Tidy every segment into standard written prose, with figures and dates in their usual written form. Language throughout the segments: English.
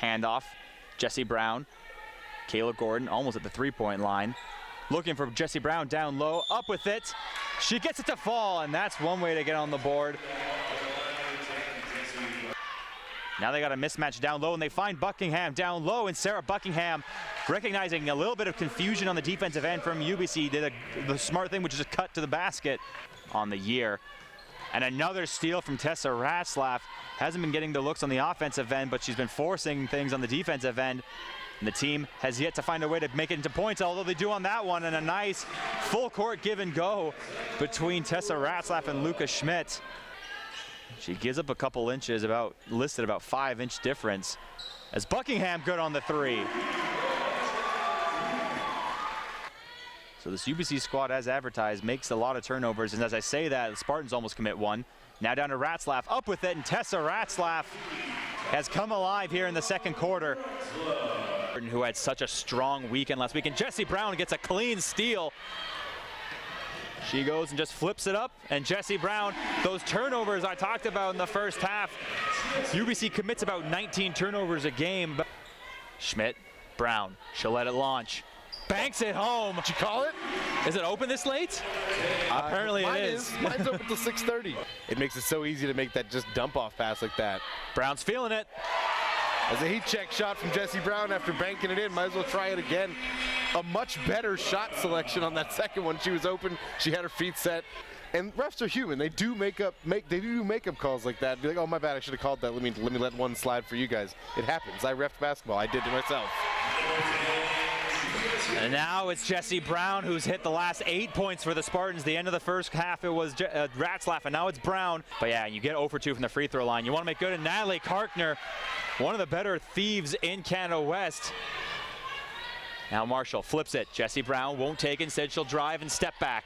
Handoff, Jessie Brown. Kayla Gordon almost at the three-point line. Looking for Jessie Brown down low, up with it. She gets it to fall, and that's one way to get on the board. Now they got a mismatch down low, and they find Buckingham down low, and Sarah Buckingham, recognizing a little bit of confusion on the defensive end from UBC, did the smart thing, which is a cut to the basket on the year. And another steal from Tessa Ratzlaff. Hasn't been getting the looks on the offensive end, but she's been forcing things on the defensive end. And the team has yet to find a way to make it into points, although they do on that one. And a nice full court give and go between Tessa Ratzlaff and Luca Schmidt. She gives up a couple inches, listed about 5-inch difference, as Buckingham good on the three. So this UBC squad, as advertised, makes a lot of turnovers, and as I say that, the Spartans almost commit one. Now down to Ratzlaff, up with it, and Tessa Ratzlaff has come alive here in the second quarter. Who had such a strong weekend last week, and Jessie Brown gets a clean steal. She goes and just flips it up, and Jessie Brown, those turnovers I talked about in the first half, UBC commits about 19 turnovers a game. Schmidt, Brown, she'll let it launch. Banks it home. Did you call it? Is it open this late? Apparently it is. Mine's open till 6:30. It makes it so easy to make that just dump off pass like that. Brown's feeling it. As a heat check shot from Jessie Brown after banking it in, might as well try it again. A much better shot selection on that second one. She was open, she had her feet set. And refs are human. They do makeup calls like that. Be like, oh my bad, I should have called that. Let me let one slide for you guys. It happens. I refed basketball. I did it myself. And now it's Jessie Brown who's hit the last 8 points for the Spartans. The end of the first half, it was Ratzlaff, and now it's Brown. But yeah, you get 0 for 2 from the free throw line. You want to make good, and Natalie Karkner, one of the better thieves in Canada West. Now Marshall flips it. Jessie Brown won't take it. Instead, she'll drive and step back.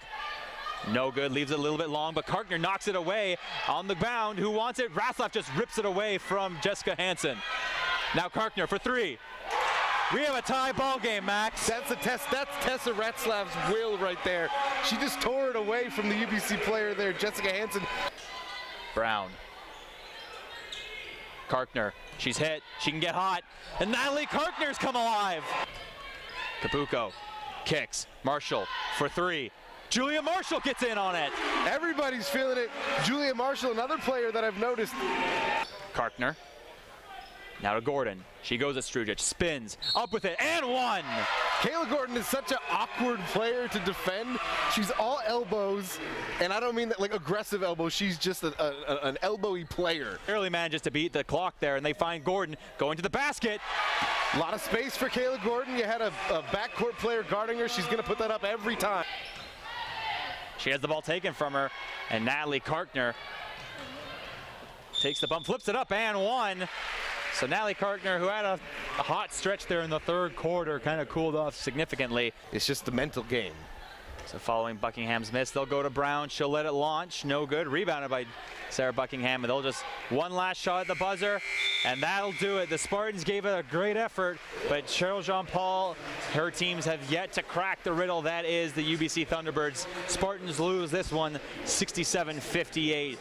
No good, leaves it a little bit long, but Karkner knocks it away on the bound. Who wants it? Ratzlaff just rips it away from Jessica Hansen. Now Karkner for three. We have a tie ball game, Max. That's Tessa Ratzlaff's will right there. She just tore it away from the UBC player there, Jessica Hansen. Brown. Karkner, she's hit, she can get hot, and Natalie Karkner's come alive. Capuco kicks, Marshall for three. Julia Marshall gets in on it. Everybody's feeling it. Julia Marshall, another player that I've noticed. Karkner. Now to Gordon. She goes at Strujic, spins, up with it, and one! Kayla Gordon is such an awkward player to defend. She's all elbows, and I don't mean that like aggressive elbows. She's just an elbowy player. Barely manages to beat the clock there, and they find Gordon going to the basket. A lot of space for Kayla Gordon. You had a backcourt player guarding her. She's going to put that up every time. She has the ball taken from her, and Natalie Karkner takes the bump, flips it up, and one. So Natalie Karkner, who had a hot stretch there in the third quarter, kind of cooled off significantly. It's just the mental game. So following Buckingham's miss, they'll go to Brown. She'll let it launch. No good. Rebounded by Sarah Buckingham. And they'll just one last shot at the buzzer, and that'll do it. The Spartans gave it a great effort, but Cheryl Jean-Paul, her teams have yet to crack the riddle that is the UBC Thunderbirds. Spartans lose this one 67-58.